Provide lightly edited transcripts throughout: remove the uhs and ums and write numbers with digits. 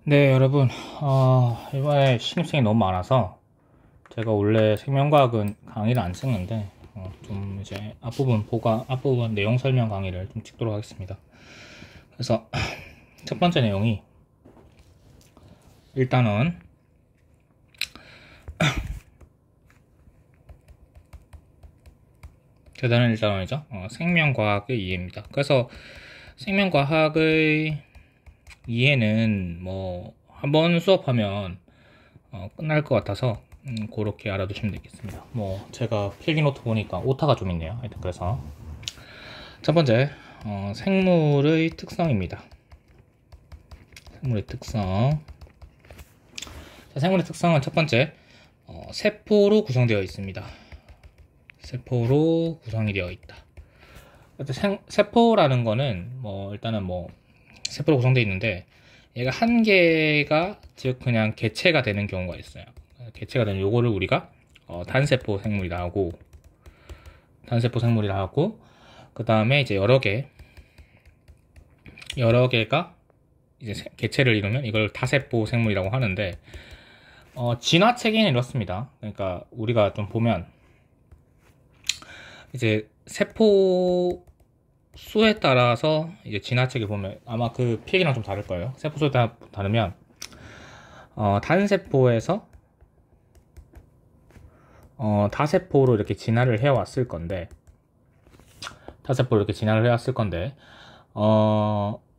네, 여러분, 이번에 신입생이 너무 많아서 제가 원래 생명과학은 강의를 안 찍는데 좀 이제 앞부분 내용 설명 강의를 좀 찍도록 하겠습니다. 그래서 첫 번째 내용이 일단은 대단한 일단원이죠. 생명과학의 이해입니다. 그래서 생명과학의 이해는 뭐 한 번 수업하면 끝날 것 같아서 그렇게 알아두시면 되겠습니다. 뭐 제가 필기노트 보니까 오타가 좀 있네요. 하여튼 그래서 첫 번째 생물의 특성입니다. 생물의 특성. 자, 생물의 특성은 첫 번째 세포로 구성되어 있습니다. 세포로 구성이 되어 있다. 세포라는 거는 일단은 세포로 구성되어 있는데 얘가 한 개가 즉 그냥 개체가 되는 경우가 있어요. 개체가 되는 요거를 우리가 단세포 생물이라 하고 그 다음에 이제 여러 개가 이제 개체를 이루면 이걸 다세포 생물이라고 하는데 진화 체계는 이렇습니다. 그러니까 우리가 좀 보면 이제 세포 수에 따라서 이제 진화책을 보면 아마 그 필기랑 좀 다를 거예요. 세포 수에 따라 다르면 단세포에서 다세포로 이렇게 진화를 해왔을 건데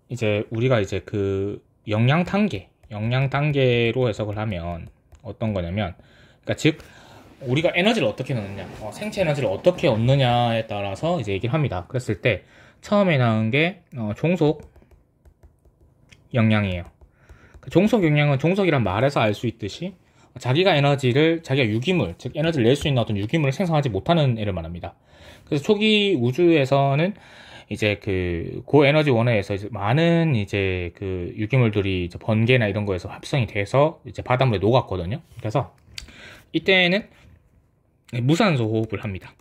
이제 우리가 이제 그 영양 단계로 해석을 하면 어떤 거냐면 그러니까 즉 우리가 에너지를 어떻게 넣느냐, 생체 에너지를 어떻게 얻느냐에 따라서 이제 얘기를 합니다. 그랬을 때 처음에 나온 게 종속 영양이에요. 종속 영양은 종속이란 말에서 알 수 있듯이 자기가 유기물, 즉 에너지를 낼 수 있는 어떤 유기물을 생성하지 못하는 애를 말합니다. 그래서 초기 우주에서는 이제 그 고에너지 원회에서 이제 많은 이제 그 유기물들이 이제 번개나 이런 거에서 합성이 돼서 이제 바닷물에 녹았거든요. 그래서 이때는 무산소 호흡을 합니다.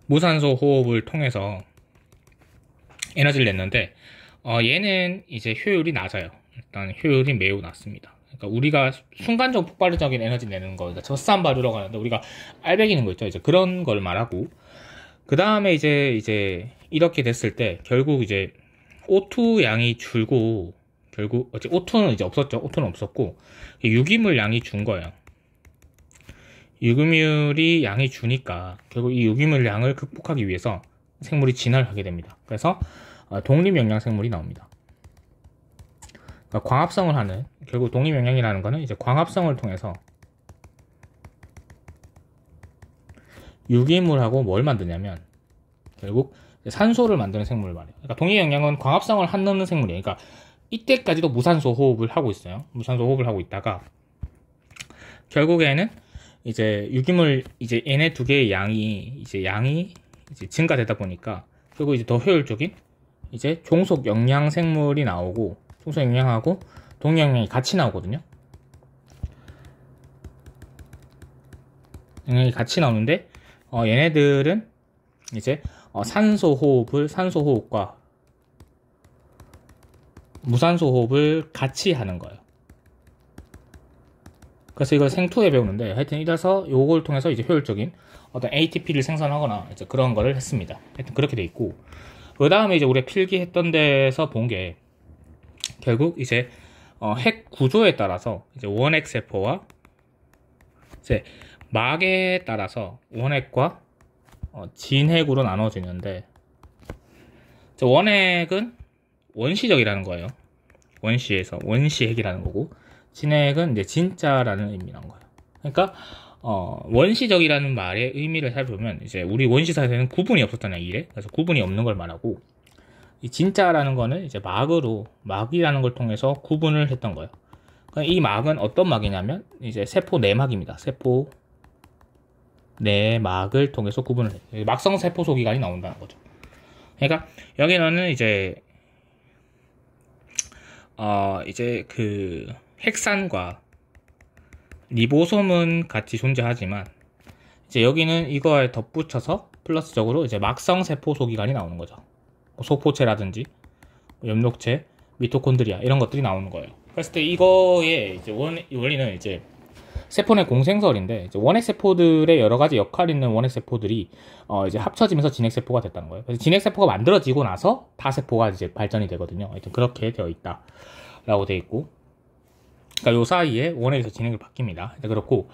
무산소 호흡을 통해서 에너지를 냈는데 얘는 이제 효율이 낮아요. 일단 효율이 매우 낮습니다. 그러니까 우리가 순간적 폭발적인 에너지 내는 거, 그러니까 젖산 발효라고 하는데 우리가 알배기는 거 있죠. 이제 그런 걸 말하고 그 다음에 이제 이렇게 됐을 때 결국 이제 O2 양이 줄고 결국 O2는 이제 없었죠. O2는 없었고 유기물 양이 준 거예요. 유기물이 양이 주니까 결국 이 유기물 양을 극복하기 위해서 생물이 진화를 하게 됩니다. 그래서 독립영양생물이 나옵니다. 그러니까 광합성을 하는, 결국 독립영양이라는 거는 이제 광합성을 통해서 유기물하고 뭘 만드냐면 결국 산소를 만드는 생물을 말해요. 그러니까 독립영양은 광합성을 하는 생물이에요. 그러니까 이때까지도 무산소 호흡을 하고 있어요. 무산소 호흡을 하고 있다가 결국에는 이제 유기물 얘네 두 개의 양이 증가되다 보니까 결국 이제 더 효율적인 이제 종속 영양 생물이 나오고 종속 영양하고 독립영양이 같이 나오거든요. 영양이 같이 나오는데 얘네들은 이제 산소 호흡과 무산소 호흡을 같이 하는 거예요. 그래서 이걸 생투에 배우는데 하여튼 이래서 요걸 통해서 이제 효율적인 어떤 ATP를 생산하거나 이제 그런 거를 했습니다. 하여튼 그렇게 돼 있고 그 다음에 이제 우리가 필기했던 데서 본 게 결국 이제 핵 구조에 따라서 이제 원핵 세포와 이제 막에 따라서 원핵과 진핵으로 나눠지는데 원핵은 원시적이라는 거예요. 원시핵이라는 거고 진핵은 이제 진짜라는 의미란 거예요. 그러니까 원시적이라는 말의 의미를 살펴보면 이제 우리 원시사에서는 구분이 없었잖아요. 이래. 그래서 구분이 없는 걸 말하고 이 진짜라는 거는 이제 막이라는 걸 통해서 구분을 했던 거예요. 그러니까 이 막은 어떤 막이냐면 이제 세포 내막입니다. 세포 내막을 통해서 구분을 해요. 막성 세포 소기관이 나온다는 거죠. 그러니까 여기는 이제 그 핵산과 리보솜은 같이 존재하지만 이제 여기는 이거에 덧붙여서 플러스적으로 이제 막성 세포 소기관이 나오는 거죠. 소포체라든지 염록체, 미토콘드리아 이런 것들이 나오는 거예요. 그랬을 때 이거의 이제 원리는 이제 세포 내 공생설인데, 이제 원핵세포들의 여러 가지 역할이 있는 원핵세포들이 이제 합쳐지면서 진핵세포가 됐다는 거예요. 그래서 진핵세포가 만들어지고 나서 다세포가 이제 발전이 되거든요. 하여튼 그렇게 되어 있다라고 되어 있고, 그러니까 요 사이에 원핵에서 진핵을 바뀝니다. 그렇고,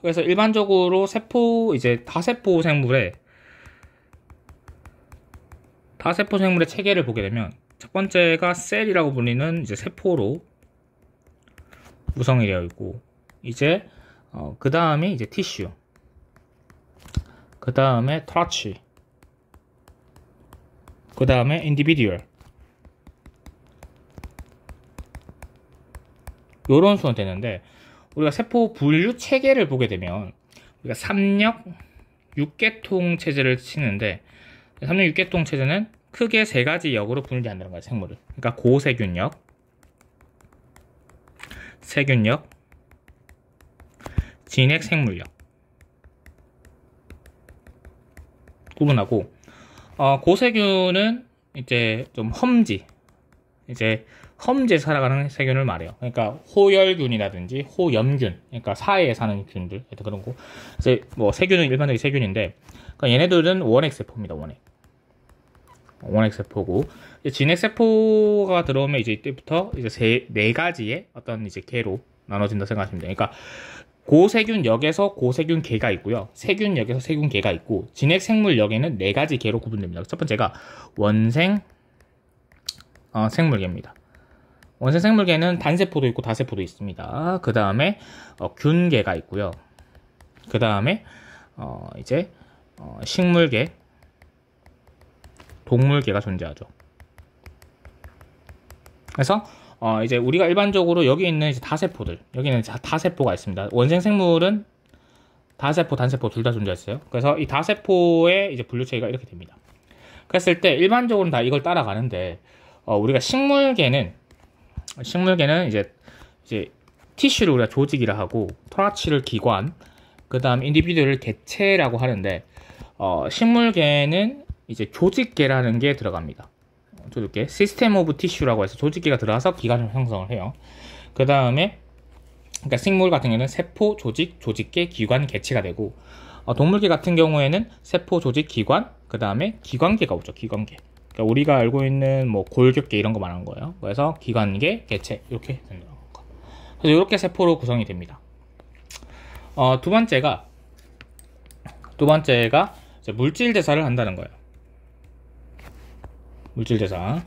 그래서 일반적으로 이제 다세포 생물의 체계를 보게 되면, 첫 번째가 셀이라고 불리는 이제 세포로 구성이 되어 있고, 이제 그 다음에 이제 티슈, 그 다음에 트러치, 그 다음에 인디비듀얼, 요런 순으로 되는데, 우리가 세포 분류 체계를 보게 되면 우리가 3역 6계통 체제를 치는데, 3역 6계통 체제는 크게 세 가지 역으로 분리한다는 거예요, 생물을. 그러니까 고세균역, 세균역, 진핵 생물역 구분하고, 고세균은 이제 좀 험지에 살아가는 세균을 말해요. 그러니까 호열균이라든지 호염균, 그러니까 사해에 사는 균들, 그런 거. 이제 뭐 세균은 일반적인 세균인데, 그러니까 얘네들은 원핵세포입니다. 원핵세포고, 진핵세포가 들어오면 이제 이때부터 이제 네 가지의 어떤 이제 개로 나눠진다 생각하시면 돼요. 그러니까 고세균역에서 고세균계가 있고요. 세균역에서 세균계가 있고, 진핵생물역에는 네 가지 개로 구분됩니다. 첫 번째가 원생 생물계입니다. 원생 생물계는 단세포도 있고 다세포도 있습니다. 그 다음에 균계가 있고요. 그 다음에 이제 식물계, 동물계가 존재하죠. 그래서 이제 우리가 일반적으로 여기 있는 이제 다세포들, 여기는 다세포가 있습니다. 원생 생물은 다세포, 단세포 둘 다 존재했어요. 그래서 이 다세포의 이제 분류체계가 이렇게 됩니다. 그랬을 때 일반적으로는 다 이걸 따라가는데, 우리가 식물계는 이제 티슈를 우리가 조직이라 하고, 토라치를 기관, 그 다음 인디비드를 개체라고 하는데, 식물계는 이제 조직계라는 게 들어갑니다. 조직계, 시스템 오브 티슈라고 해서 조직계가 들어가서 기관을 형성을 해요. 그 다음에 그러니까 식물 같은 경우는 세포, 조직, 조직계, 기관, 개체가 되고, 동물계 같은 경우에는 세포, 조직, 기관, 그 다음에 기관계가 오죠. 기관계. 그러니까 우리가 알고 있는 뭐 골격계 이런 거 말하는 거예요. 그래서 기관계, 개체 이렇게 된다는 거. 그래서 이렇게 세포로 구성이 됩니다. 두 번째가 이제 물질 대사를 한다는 거예요. 물질 대사.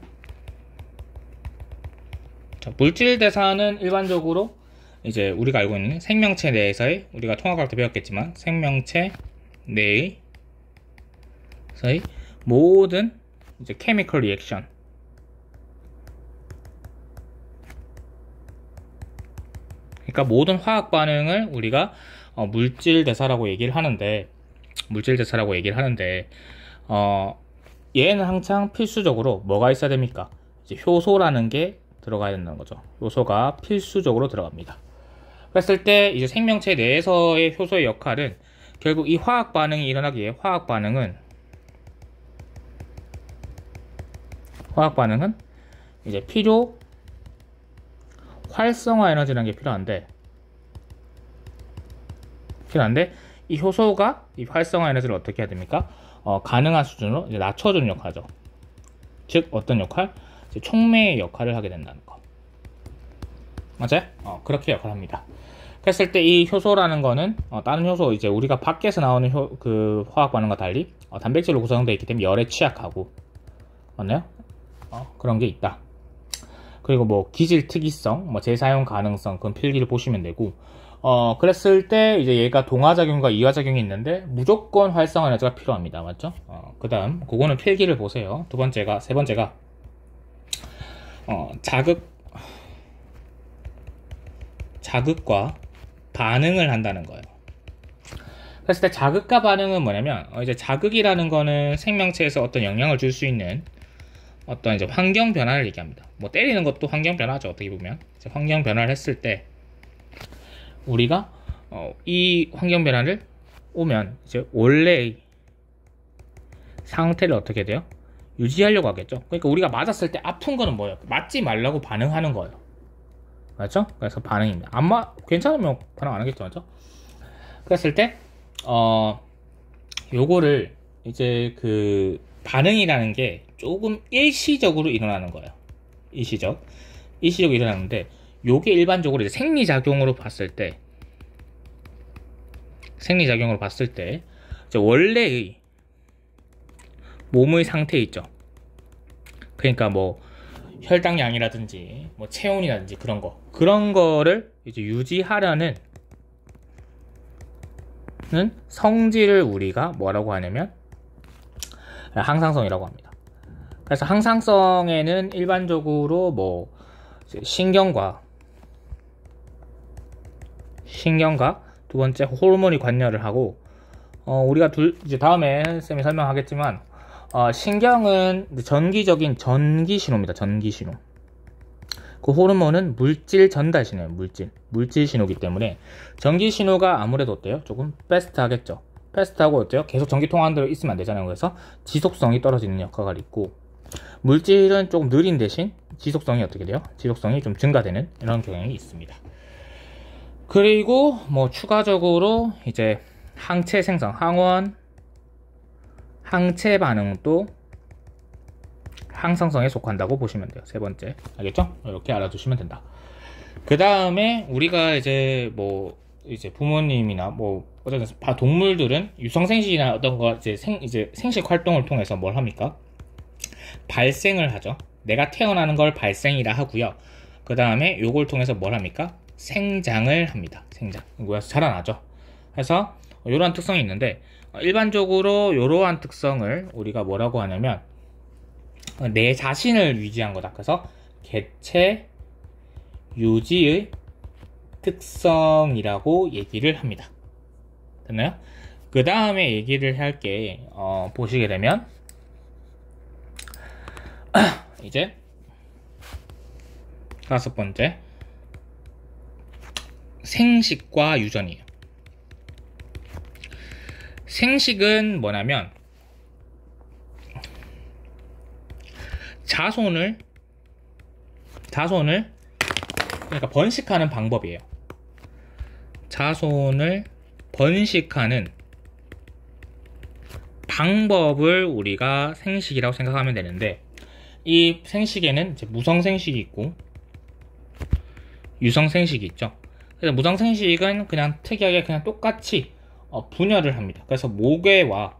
자, 물질 대사는 일반적으로 이제 우리가 알고 있는 생명체 내에서의, 우리가 통합과학 때 배웠겠지만 생명체 내에서의 모든 이제 케미컬 리액션, 그러니까 모든 화학 반응을 우리가 물질 대사라고 얘기를 하는데, 얘는 항상 필수적으로 뭐가 있어야 됩니까? 이제 효소라는 게 들어가야 된다는 거죠. 효소가 필수적으로 들어갑니다. 그랬을 때 이제 생명체 내에서의 효소의 역할은, 결국 이 화학 반응이 일어나기 위해 화학 반응은 이제 필요 활성화 에너지라는 게 필요한데 이 효소가 이 활성화 에너지를 어떻게 해야 됩니까? 가능한 수준으로 이제 낮춰주는 역할이죠. 즉 어떤 역할? 이제 촉매의 역할을 하게 된다는 거. 맞아요? 그렇게 역할을 합니다. 그랬을 때 이 효소라는 거는 다른 효소, 이제 우리가 밖에서 나오는 그 화학 반응과 달리 단백질로 구성되어 있기 때문에 열에 취약하고, 맞나요? 그런 게 있다. 그리고 뭐 기질 특이성, 뭐 재사용 가능성, 그건 필기를 보시면 되고, 그랬을 때 이제 얘가 동화작용과 이화작용이 있는데 무조건 활성화 에너지가 필요합니다. 맞죠? 그 다음 그거는 필기를 보세요. 세 번째가 자극과 반응을 한다는 거예요. 그랬을 때 자극과 반응은 뭐냐면, 이제 자극이라는 거는 생명체에서 어떤 영향을 줄 수 있는 어떤 이제 환경 변화를 얘기합니다. 뭐 때리는 것도 환경 변화죠. 어떻게 보면 이제 환경 변화를 했을 때 우리가 이 환경 변화를 오면 이제 원래의 상태를 어떻게 돼요? 유지하려고 하겠죠. 그러니까 우리가 맞았을 때 아픈 거는 뭐예요? 맞지 말라고 반응하는 거예요. 맞죠? 그래서 반응입니다. 괜찮으면 반응 안 하겠죠. 맞죠? 그랬을 때, 요거를 이제 그 반응이라는 게 조금 일시적으로 일어나는 거예요. 일시적으로 일어나는데, 요게 일반적으로 이제 생리작용으로 봤을 때, 이제 원래의 몸의 상태 있죠. 그러니까 뭐 혈당량이라든지 뭐 체온이라든지 그런 거를 이제 유지하려는 성질을 우리가 뭐라고 하냐면 항상성이라고 합니다. 그래서 항상성에는 일반적으로 뭐 신경과 두 번째 호르몬이 관여를 하고, 우리가 이제 다음에 쌤이 설명하겠지만, 신경은 전기적인 전기신호입니다. 전기신호. 그 호르몬은 물질 전달 신호예요. 물질 신호이기 때문에 전기신호가 아무래도 어때요? 조금 패스트하겠죠. 패스트하고 어때요? 계속 전기 통화대로 있으면 안 되잖아요. 그래서 지속성이 떨어지는 역할을 있고, 물질은 조금 느린 대신 지속성이 어떻게 돼요? 지속성이 좀 증가되는 이런 경향이 있습니다. 그리고 뭐 추가적으로 이제 항체 생성, 항체 반응도 항상성에 속한다고 보시면 돼요. 세 번째. 알겠죠? 이렇게 알아두시면 된다. 그 다음에 우리가 이제 뭐 이제 부모님이나 뭐 어쨌든 동물들은 유성생식이나 어떤 거 이제 생식 활동을 통해서 뭘 합니까? 발생을 하죠. 내가 태어나는 걸 발생이라 하고요. 그 다음에 요걸 통해서 뭘 합니까? 생장을 합니다. 생장. 그래서 자라나죠. 그래서 이러한 특성이 있는데, 일반적으로 이러한 특성을 우리가 뭐라고 하냐면 내 자신을 유지한 거다. 그래서 개체 유지의 특성이라고 얘기를 합니다. 됐나요? 그 다음에 얘기를 할 게 보시게 되면 이제 5번째 생식과 유전이에요. 생식은 뭐냐면 자손을 그러니까 번식하는 방법이에요. 자손을 번식하는 방법을 우리가 생식이라고 생각하면 되는데, 이 생식에는 이제 무성생식이 있고 유성생식이 있죠. 그래서 무성생식은 그냥 특이하게 그냥 똑같이 분열을 합니다. 그래서 모계와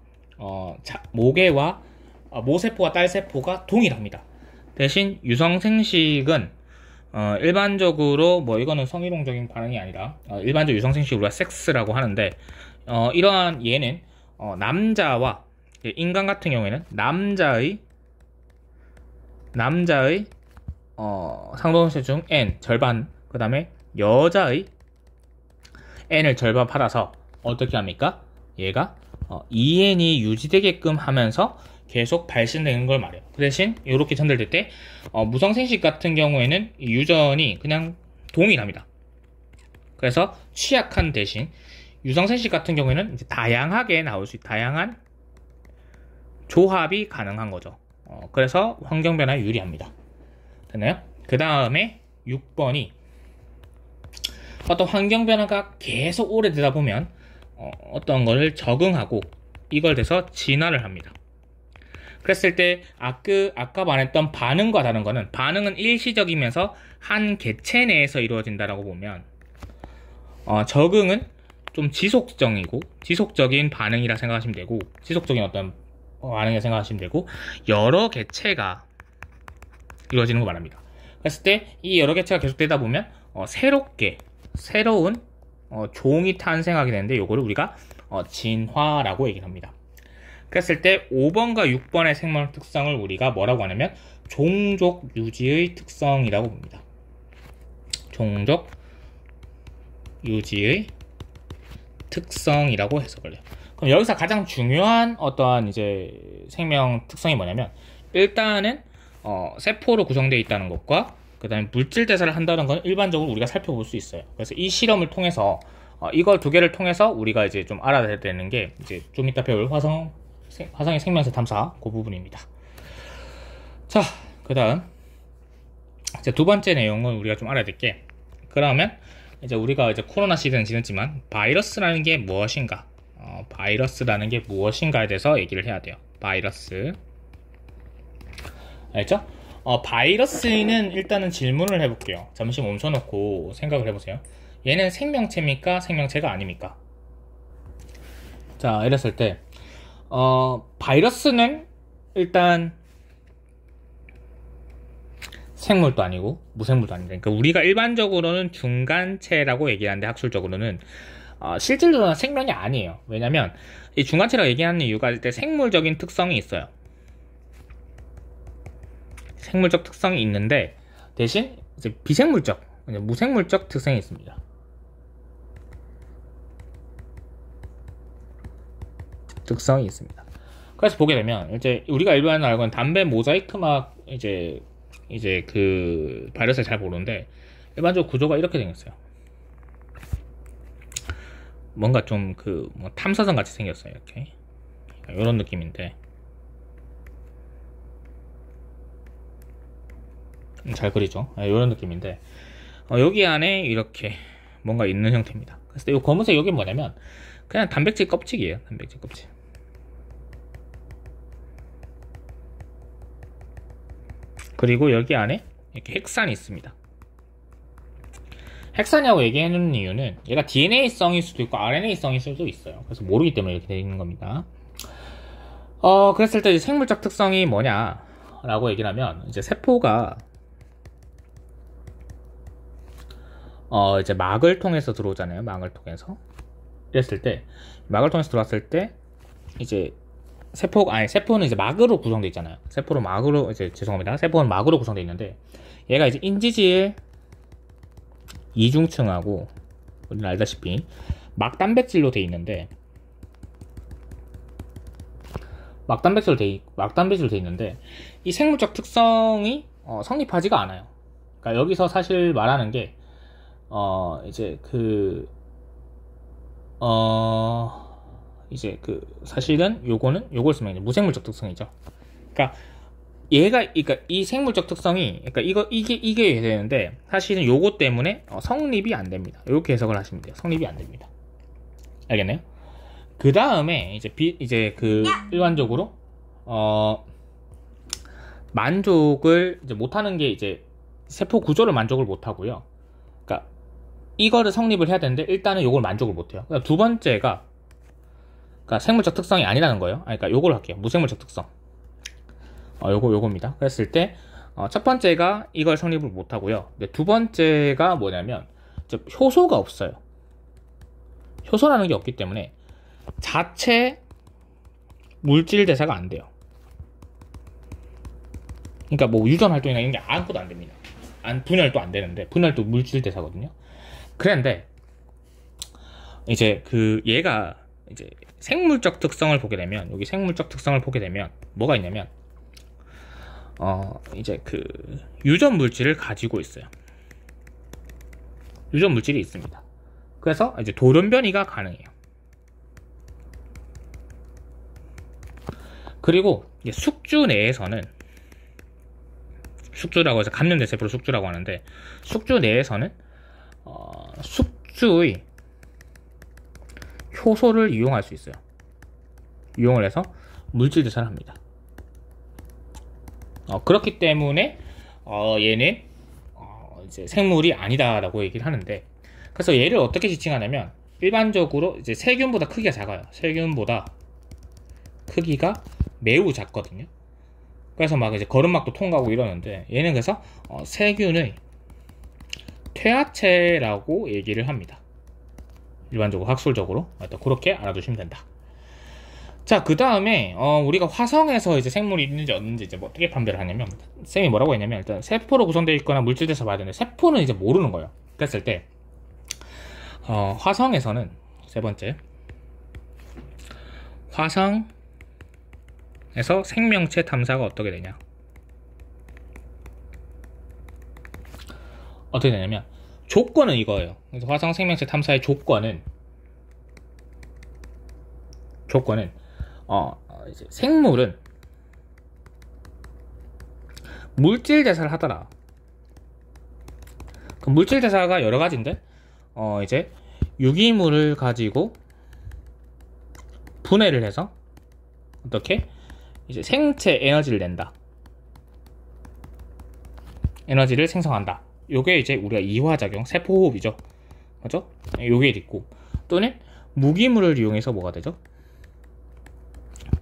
모세포와 딸세포가 동일합니다. 대신 유성생식은 일반적으로 뭐 이거는 성희롱적인 반응이 아니라 일반적 유성생식 우리가 섹스라고 하는데, 이러한 얘는 남자와 인간 같은 경우에는 남자의 상동체 중 N 절반, 그 다음에 여자의 N을 절반 받아서 어떻게 합니까? 얘가 EN이 유지되게끔 하면서 계속 발생되는 걸 말해요. 그 대신 이렇게 전달될 때 무성생식 같은 경우에는 유전이 그냥 동일합니다. 그래서 취약한 대신 유성생식 같은 경우에는 이제 다양하게 나올 수 있는 다양한 조합이 가능한 거죠. 그래서 환경 변화에 유리합니다. 됐나요? 그 다음에 6번이 어떤 환경 변화가 계속 오래되다 보면 어떤 거를 적응하고 이걸 돼서 진화를 합니다. 그랬을 때 아까 말했던 반응과 다른 거는, 반응은 일시적이면서 한 개체 내에서 이루어진다라고 보면 적응은 좀 지속적인 반응이라 생각하시면 되고, 지속적인 어떤 반응이라 생각하시면 되고, 여러 개체가 이루어지는 거 말합니다. 그랬을 때 이 여러 개체가 계속되다 보면 새로운 종이 탄생하게 되는데, 요거를 우리가 진화라고 얘기를 합니다. 그랬을 때 5번과 6번의 생물 특성을 우리가 뭐라고 하냐면 종족 유지의 특성이라고 봅니다. 종족 유지의 특성이라고 해석을 해요. 그럼 여기서 가장 중요한 어떠한 이제 생명 특성이 뭐냐면, 일단은 세포로 구성되어 있다는 것과 그 다음에 물질 대사를 한다는 건 일반적으로 우리가 살펴볼 수 있어요. 그래서 이 실험을 통해서 이걸 두 개를 통해서 우리가 이제 좀 알아야 되는 게 이제 좀 이따 배울 화성의 생명체 탐사 그 부분입니다. 자, 그 다음 이제 두 번째 내용은 우리가 좀 알아야 될 게, 그러면 이제 우리가 이제 코로나 시대는 지났지만 바이러스라는 게 무엇인가, 바이러스라는 게 무엇인가에 대해서 얘기를 해야 돼요. 바이러스, 알죠? 바이러스는 일단은 질문을 해볼게요. 잠시 멈춰놓고 생각을 해보세요. 얘는 생명체입니까? 생명체가 아닙니까? 자, 이랬을 때 바이러스는 일단 생물도 아니고 무생물도 아니다. 그러니까 우리가 일반적으로는 중간체라고 얘기하는데, 학술적으로는 실질로는 생명이 아니에요. 왜냐면 이 중간체라고 얘기하는 이유가 일단 생물적인 특성이 있어요. 생물적 특성이 있는데 대신 이제 비생물적, 무생물적 특성이 있습니다. 특성이 있습니다. 그래서 보게 되면 이제 우리가 일반적으로 알고 있는 담배 모자이크막 이제 그 바이러스를 잘 모르는데, 일반적으로 구조가 이렇게 생겼어요. 뭔가 좀 그 뭐 탐사선 같이 생겼어요. 이렇게 이런 느낌인데, 잘 그리죠? 이런 느낌인데, 여기 안에 이렇게 뭔가 있는 형태입니다. 그래서 이 검은색 여기 뭐냐면 그냥 단백질 껍질이에요. 단백질 껍질. 그리고 여기 안에 이렇게 핵산이 있습니다. 핵산이라고 얘기해주는 이유는 얘가 DNA성일 수도 있고 RNA성일 수도 있어요. 그래서 모르기 때문에 이렇게 되어 있는 겁니다. 그랬을 때 생물적 특성이 뭐냐라고 얘기를 하면, 이제 세포가 이제 막을 통해서 들어오잖아요. 막을 통해서. 이랬을 때, 막을 통해서 들어왔을 때, 이제 세포는 이제 막으로 구성되어 있잖아요. 세포는 막으로 구성되어 있는데, 얘가 이제 인지질 이중층하고, 우리는 알다시피 막단백질로 되어 있는데, 막단백질로 되어 있는데, 이 생물적 특성이 성립하지가 않아요. 그러니까 여기서 사실 말하는 게 사실은 요걸 쓰면 무생물적 특성이죠. 그러니까 이 생물적 특성이, 그러니까 이게 되는데, 사실은 요거 때문에 성립이 안 됩니다. 이렇게 해석을 하시면 돼요. 성립이 안 됩니다. 알겠나요? 그 다음에 일반적으로 만족을 이제 못하는 게, 이제 세포 구조를 만족을 못하고요. 그러니까 이거를 성립을 해야 되는데 일단은 요걸 만족을 못해요. 그러니까 두 번째가, 그러니까 생물적 특성이 아니라는 거예요. 그러니까 요걸 할게요. 무생물적 특성. 요겁니다. 그랬을 때 첫 번째가 이걸 성립을 못하고요. 두 번째가 뭐냐면 효소가 없어요. 효소라는 게 없기 때문에 자체 물질 대사가 안 돼요. 그러니까 뭐 유전 활동이나 이런 게 아무것도 안 됩니다. 분열도 안 되는데, 분열도 물질 대사거든요. 그런데 이제 얘가 이제 생물적 특성을 보게 되면, 여기 생물적 특성을 보게 되면 뭐가 있냐면 이제 유전 물질을 가지고 있어요. 유전 물질이 있습니다. 그래서 이제 돌연변이가 가능해요. 그리고 숙주 내에서는, 숙주라고 해서 감염된 세포를 숙주라고 하는데, 숙주 내에서는 숙주의 효소를 이용할 수 있어요. 이용을 해서 물질 대사를 합니다. 그렇기 때문에 얘는 이제 생물이 아니다라고 얘기를 하는데, 그래서 얘를 어떻게 지칭하냐면, 일반적으로 이제 세균보다 크기가 작아요. 세균보다 크기가 매우 작거든요. 그래서 막 이제 거름막도 통과하고 이러는데, 얘는 그래서 세균의 퇴화체라고 얘기를 합니다. 일반적으로 학술적으로 그렇게 알아두시면 된다. 자, 그 다음에 우리가 화성에서 이제 생물이 있는지 없는지 이제 어떻게 판별을 하냐면, 쌤이 뭐라고 했냐면, 일단 세포로 구성되어 있거나 물질에서 봐야 되는데, 세포는 이제 모르는 거예요. 그랬을 때 화성에서는, 세 번째, 화성에서 생명체 탐사가 어떻게 되냐, 어떻게 되냐면 조건은 이거예요. 그래서 화성 생명체 탐사의 조건은 이제 생물은 물질 대사를 하더라. 그 물질 대사가 여러 가지인데, 이제 유기물을 가지고 분해를 해서 어떻게 이제 생체 에너지를 낸다. 에너지를 생성한다. 요게 이제 우리가 이화작용, 세포호흡이죠. 맞죠? 요게 있고, 또는 무기물을 이용해서 뭐가 되죠?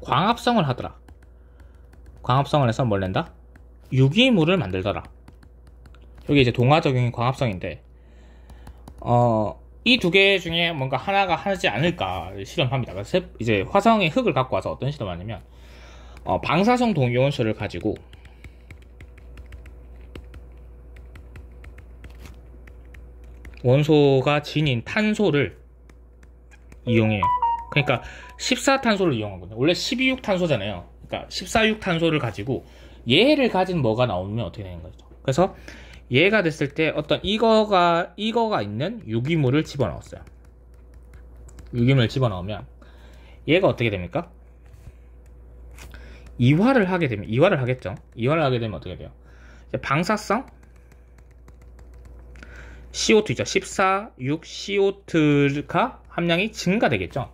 광합성을 하더라. 광합성을 해서 뭘 낸다? 유기물을 만들더라. 여기 이제 동화작용인 광합성인데, 이 두 개 중에 뭔가 하나가 하지 않을까 실험합니다. 그래서 이제 화성의 흙을 갖고 와서 어떤 실험을 하냐면, 방사성 동위원소를 가지고 원소가 지닌 탄소를 이용해요. 그러니까 14탄소를 이용하거든요. 원래 12육탄소잖아요. 그러니까 14육탄소를 가지고 얘를 가진 뭐가 나오면 어떻게 되는 거죠? 그래서 얘가 됐을 때 어떤 이거가 있는 유기물을 집어넣었어요. 유기물을 집어넣으면 얘가 어떻게 됩니까? 이화를 하겠죠. 이화를 하게 되면 어떻게 돼요? 방사성 CO2죠. 14육 CO2가 함량이 증가되겠죠.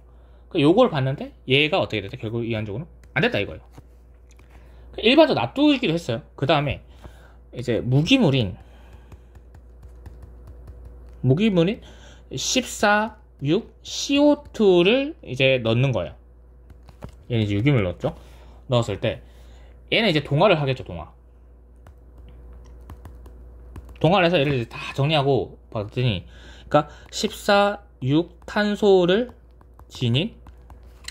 요걸 봤는데 얘가 어떻게 됐죠? 결국 이한적으로 안 됐다 이거예요. 일반적으로 놔두기도 했어요. 그 다음에 이제 무기물인 14육 CO2를 이제 넣는 거예요. 얘는 이제 유기물 넣었죠. 넣었을 때 얘는 이제 동화를 하겠죠. 동화를 해서 얘를 이제 다 정리하고 봤더니, 그러니까 14육 탄소를 지닌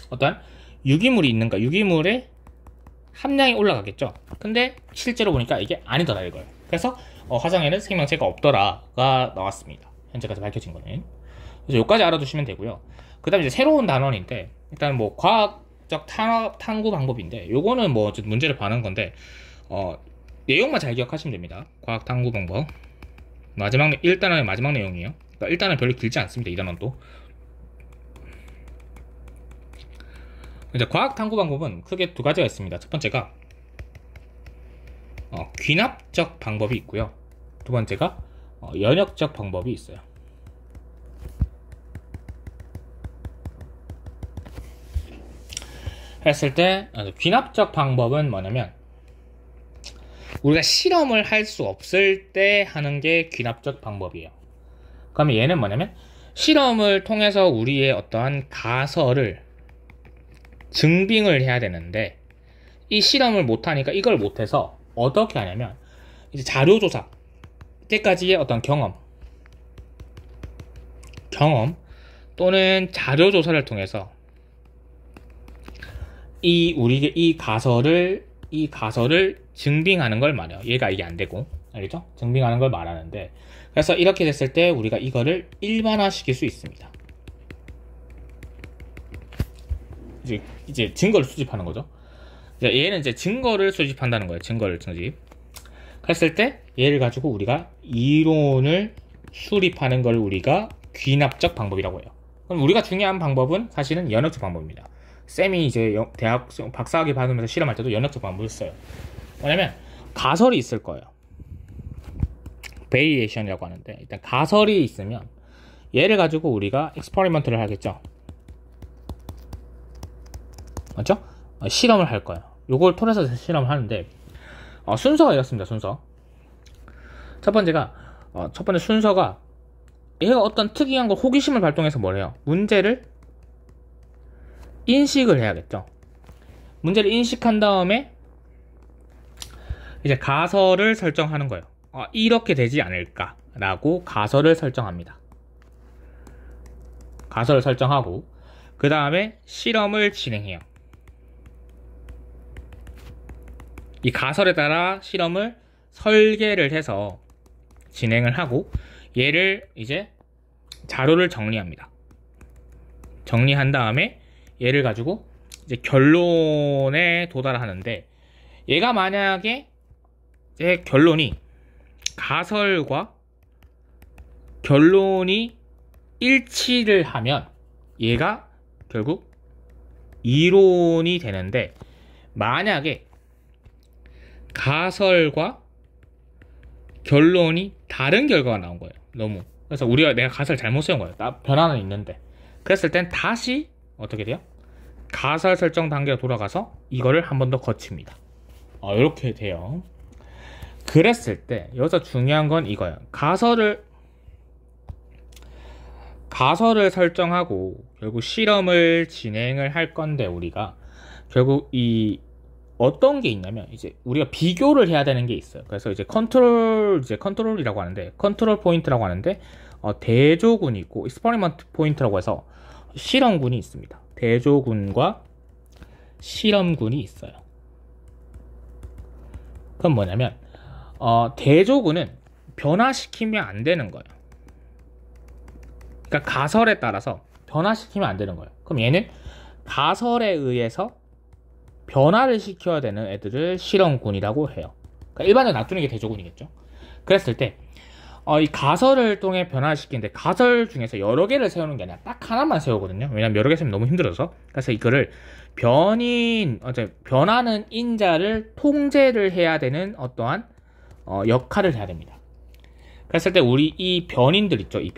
어떤 유기물이 있는가, 유기물의 함량이 올라가겠죠. 근데 실제로 보니까 이게 아니더라 이거예요. 그래서 화성에는 생명체가 없더라가 나왔습니다. 현재까지 밝혀진 거는. 그래서 여기까지 알아두시면 되고요. 그 다음에 이제 새로운 단원인데, 일단 뭐 과학적 탐구 방법인데, 요거는 뭐 문제를 봐는 건데, 내용만 잘 기억하시면 됩니다. 과학 탐구 방법. 1단원의 마지막 내용이에요. 그러니까 1단원 별로 길지 않습니다. 2단원도. 이제 과학 탐구 방법은 크게 두 가지가 있습니다. 첫 번째가 귀납적 방법이 있고요. 두 번째가 연역적 방법이 있어요. 했을 때 귀납적 방법은 뭐냐면, 우리가 실험을 할 수 없을 때 하는 게 귀납적 방법이에요. 그러면 얘는 뭐냐면, 실험을 통해서 우리의 어떠한 가설을 증빙을 해야 되는데, 이 실험을 못하니까 이걸 못해서 어떻게 하냐면, 이제 자료조사, 이때까지의 어떤 경험 또는 자료조사를 통해서 이 가설을 증빙하는 걸 말해요. 얘가 이게 안 되고, 알겠죠? 증빙하는 걸 말하는데, 그래서 이렇게 됐을 때 우리가 이거를 일반화 시킬 수 있습니다. 이제 증거를 수집하는 거죠. 얘는 이제 증거를 수집한다는 거예요. 증거를 수집. 했을 때 얘를 가지고 우리가 이론을 수립하는 걸 우리가 귀납적 방법이라고 해요. 그럼 우리가 중요한 방법은 사실은 연역적 방법입니다. 쌤이 이제 대학 박사학위 받으면서 실험할 때도 연역적 방법을 써요. 뭐냐면 가설이 있을 거예요. 베리에이션이라고 하는데, 일단 가설이 있으면 얘를 가지고 우리가 익스퍼리먼트를 하겠죠. 맞죠? 실험을 할 거예요. 요걸 통해서 실험을 하는데, 순서가 이렇습니다. 순서. 첫 번째 순서가, 얘가 어떤 특이한 걸 호기심을 발동해서 뭘 해요? 문제를 인식을 해야겠죠. 문제를 인식한 다음에 이제 가설을 설정하는 거예요. 이렇게 되지 않을까라고 가설을 설정합니다. 가설을 설정하고 그 다음에 실험을 진행해요. 이 가설에 따라 실험을 설계를 해서 진행을 하고, 얘를 이제 자료를 정리합니다. 정리한 다음에 얘를 가지고 이제 결론에 도달하는데, 얘가 만약에 제 결론이 가설과 결론이 일치를 하면 얘가 결국 이론이 되는데, 만약에 가설과 결론이 다른 결과가 나온 거예요. 너무. 그래서 내가 가설을 잘못 세운 거예요. 변화는 있는데. 그랬을 땐 다시 어떻게 돼요? 가설 설정 단계로 돌아가서 이거를 한 번 더 거칩니다. 이렇게 돼요. 그랬을 때 여기서 중요한 건 이거예요. 가설을 설정하고 결국 실험을 진행을 할 건데, 우리가 결국 어떤 게 있냐면 이제 우리가 비교를 해야 되는 게 있어요. 그래서 이제 컨트롤이라고 하는데, 컨트롤 포인트라고 하는데 대조군이 있고 익스퍼리먼트 포인트라고 해서 실험군이 있습니다. 대조군과 실험군이 있어요. 그럼 뭐냐면 대조군은 변화시키면 안 되는 거예요. 그러니까 가설에 따라서 변화시키면 안 되는 거예요. 그럼 얘는 가설에 의해서 변화를 시켜야 되는 애들을 실험군이라고 해요. 그러니까 일반적으로 놔두는 게 대조군이겠죠. 그랬을 때 이 가설을 통해 변화시키는데, 가설 중에서 여러 개를 세우는 게 아니라 딱 하나만 세우거든요. 왜냐면 여러 개 세우면 너무 힘들어서. 그래서 이거를 변하는 인자를 통제를 해야 되는 어떠한 역할을 해야 됩니다. 그랬을 때 우리 이 변인들 있죠. 이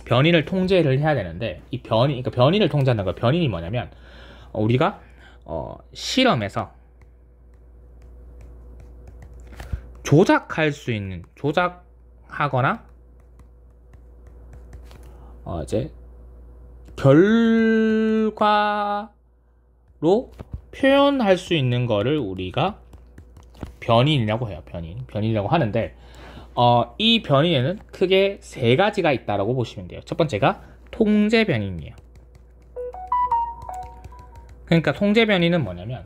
변인을 통제를 해야 되는데, 그러니까 변인을 통제하는 거, 변인이 뭐냐면 우리가 실험에서 조작하거나 이제 결과로 표현할 수 있는 거를 우리가 변인이라고 해요. 변인이라고 하는데, 이 변인에는 크게 세 가지가 있다라고 보시면 돼요. 첫 번째가 통제 변인이에요. 그러니까 통제 변인은 뭐냐면,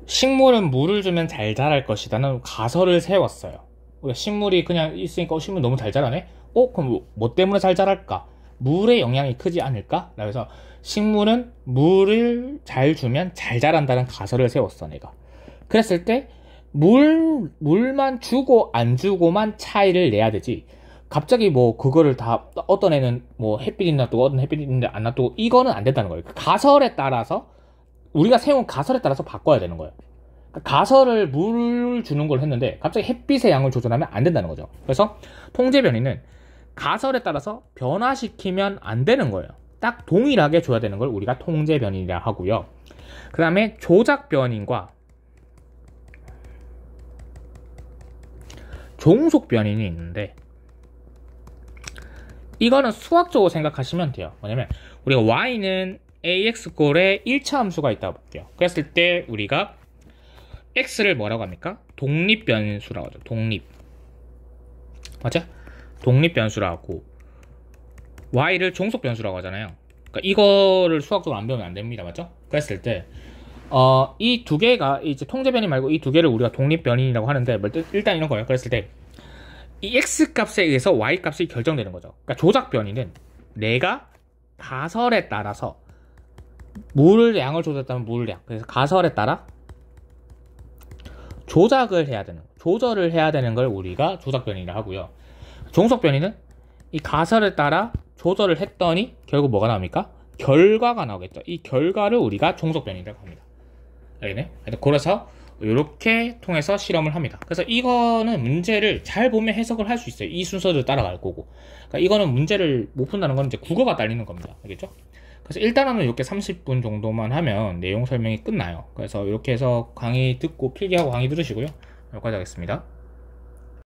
식물은 물을 주면 잘 자랄 것이다는 가설을 세웠어요. 우리가 식물이 그냥 있으니까 식물 너무 잘 자라네? 그럼 뭐 때문에 잘 자랄까? 물의 영향이 크지 않을까? 그래서 식물은 물을 잘 주면 잘 자란다는 가설을 세웠어, 내가. 그랬을 때 물만 주고 안 주고만 차이를 내야 되지, 갑자기 뭐 그거를 다 어떤 애는 뭐 햇빛이 놔두고 어떤 햇빛이 있는데 안 놔두고, 이거는 안 된다는 거예요. 가설에 따라서, 우리가 세운 가설에 따라서 바꿔야 되는 거예요. 가설을 물을 주는 걸 했는데 갑자기 햇빛의 양을 조절하면 안 된다는 거죠. 그래서 통제 변이는 가설에 따라서 변화시키면 안 되는 거예요. 딱 동일하게 줘야 되는 걸 우리가 통제 변이라 하고요. 그 다음에 조작 변인과 종속 변인이 있는데, 이거는 수학적으로 생각하시면 돼요. 뭐냐면 우리가 y는 ax꼴에 1차 함수가 있다고 볼게요. 그랬을 때 우리가 x를 뭐라고 합니까? 독립 변수라고 하죠. 맞아? 독립 변수라고 하고, y를 종속 변수라고 하잖아요. 그러니까 이거를 수학적으로 안 배우면 안 됩니다. 맞죠? 그랬을 때 이 두 개가 이제 통제 변인 말고 이 두 개를 우리가 독립 변인이라고 하는데, 일단 이런 거예요. 그랬을 때 이 x 값에 의해서 y 값이 결정되는 거죠. 그러니까 조작 변이는 내가 가설에 따라서 물을 양을 조절했다면 물을 양, 그래서 가설에 따라 조절을 해야 되는 걸 우리가 조작 변이라 하고요. 종속 변이는 이 가설에 따라 조절을 했더니 결국 뭐가 나옵니까? 결과가 나오겠죠. 이 결과를 우리가 종속 변이라고 합니다. 알겠네? 그래서 이렇게 통해서 실험을 합니다. 그래서 이거는 문제를 잘 보면 해석을 할 수 있어요. 이 순서를 따라갈 거고. 그러니까 이거는 문제를 못 푼다는 건 이제 국어가 딸리는 겁니다. 알겠죠? 그래서 일단은 이렇게 30분 정도만 하면 내용 설명이 끝나요. 그래서 이렇게 해서 강의 듣고 필기하고 강의 들으시고요. 여기까지 하겠습니다.